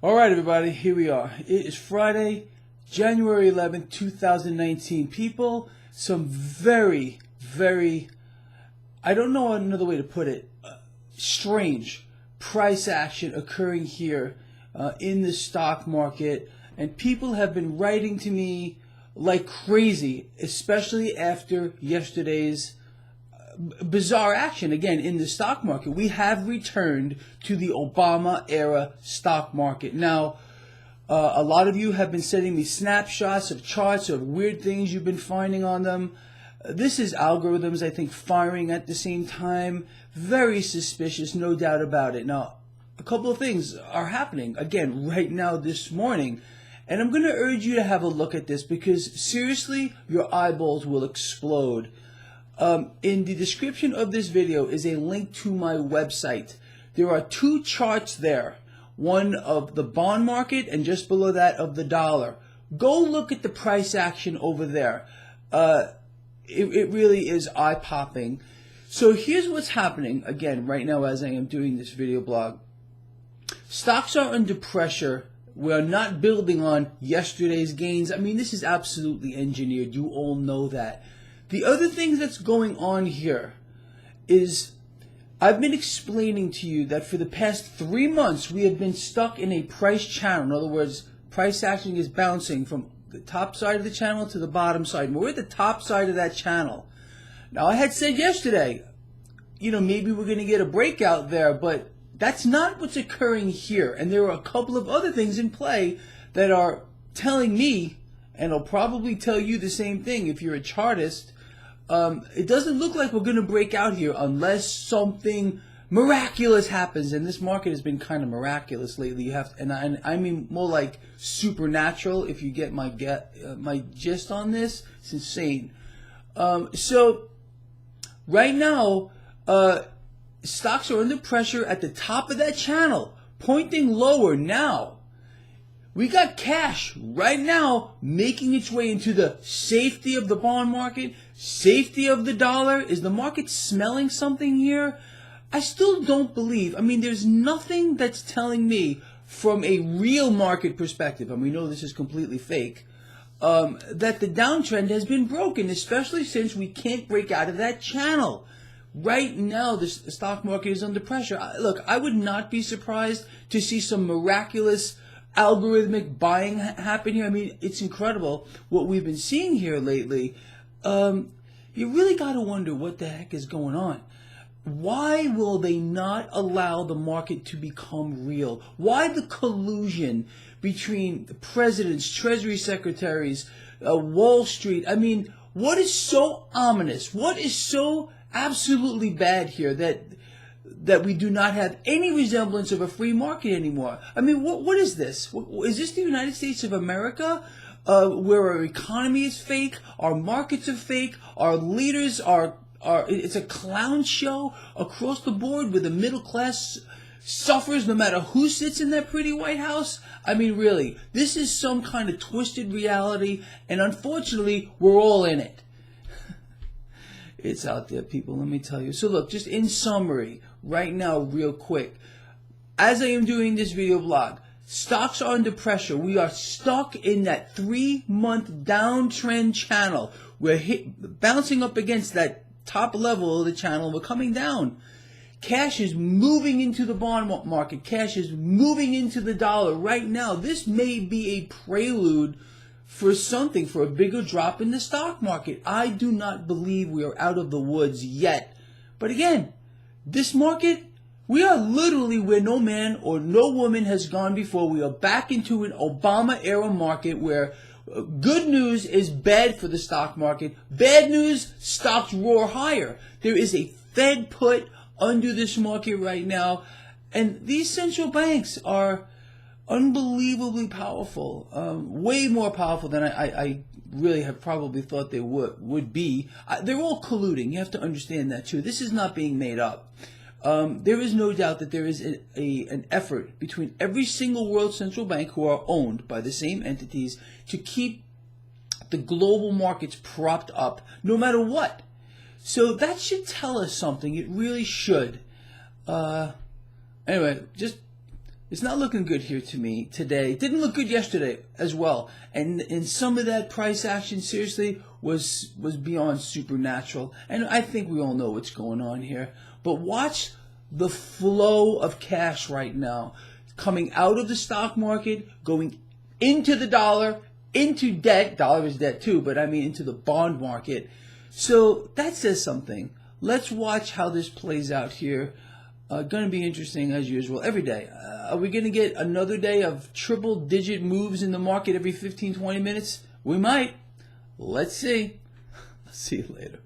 All right, everybody, here we are. It is Friday, January 11th, 2019. People, some very, I don't know another way to put it, strange price action occurring here in the stock market. And people have been writing to me like crazy, especially after yesterday's bizarre action again in the stock market. We have returned to the Obama era stock market. Now, a lot of you have been sending me snapshots of charts of weird things you've been finding on them. This is algorithms, I think, firing at the same time. Very suspicious, no doubt about it. Now, a couple of things are happening again right now this morning. And I'm going to urge you to have a look at this because seriously, your eyeballs will explode. In the description of this video is a link to my website. There are two charts there, one of the bond market and just below that of the dollar. Go look at the price action over there. It really is eye-popping. So here's what's happening, again, right now as I am doing this video blog. Stocks are under pressure. We're not building on yesterday's gains. I mean, this is absolutely engineered. You all know that. The other thing that's going on here is I've been explaining to you that for the past 3 months we have been stuck in a price channel. In other words, price action is bouncing from the top side of the channel to the bottom side. We're at the top side of that channel. Now, I had said yesterday, maybe we're going to get a breakout there, but that's not what's occurring here. And there are a couple of other things in play that are telling me, and I'll probably tell you the same thing if you're a chartist, it doesn't look like we're going to break out here unless something miraculous happens. And this market has been kind of miraculous lately. And I mean more like supernatural. If you get my gist on this, it's insane. So right now, stocks are under pressure at the top of that channel, pointing lower now. We got cash right now making its way into the safety of the bond market, safety of the dollar. Is the market smelling something here? I still don't believe. I mean, there's nothing that's telling me from a real market perspective, and we know this is completely fake, that the downtrend has been broken, especially since we can't break out of that channel. Right now, the stock market is under pressure. Look, I would not be surprised to see some miraculous algorithmic buying happen here. I mean, it's incredible what we've been seeing here lately. You really got to wonder what the heck is going on. Why will they not allow the market to become real? Why the collusion between the presidents, treasury secretaries, Wall Street? I mean, what is so ominous? What is so absolutely bad here that we do not have any resemblance of a free market anymore? I mean, what is this? Is this the United States of America, where our economy is fake, our markets are fake, our leaders are it's a clown show across the board where the middle class suffers no matter who sits in that pretty White House? I mean, really, this is some kind of twisted reality, and unfortunately, we're all in it. It's out there, people, let me tell you. So look, just in summary, right now, real quick, as I am doing this video blog, stocks are under pressure. We are stuck in that 3-month downtrend channel. We're bouncing up against that top level of the channel. We're coming down. Cash is moving into the bond market. Cash is moving into the dollar right now. This may be a prelude for something, for a bigger drop in the stock market. I do not believe we are out of the woods yet. But again, this market, we are literally where no man or no woman has gone before. We are back into an Obama-era market where good news is bad for the stock market. Bad news, stocks roar higher. There is a Fed put under this market right now. And these central banks are unbelievably powerful, way more powerful than I really have probably thought they would be. They're all colluding. You have to understand that too. This is not being made up. There is no doubt that there is an effort between every single world central bank, who are owned by the same entities, to keep the global markets propped up no matter what. So that should tell us something. It really should. Anyway, just It's not looking good here to me today. It didn't look good yesterday as well. And some of that price action, seriously, was beyond supernatural. And I think we all know what's going on here. But watch the flow of cash right now coming out of the stock market, going into the dollar, into debt. Dollar is debt too, but I mean into the bond market. So that says something. Let's watch how this plays out here. Going to be interesting as usual every day. Are we going to get another day of triple digit moves in the market every 15, 20 minutes? We might. Let's see. See you later.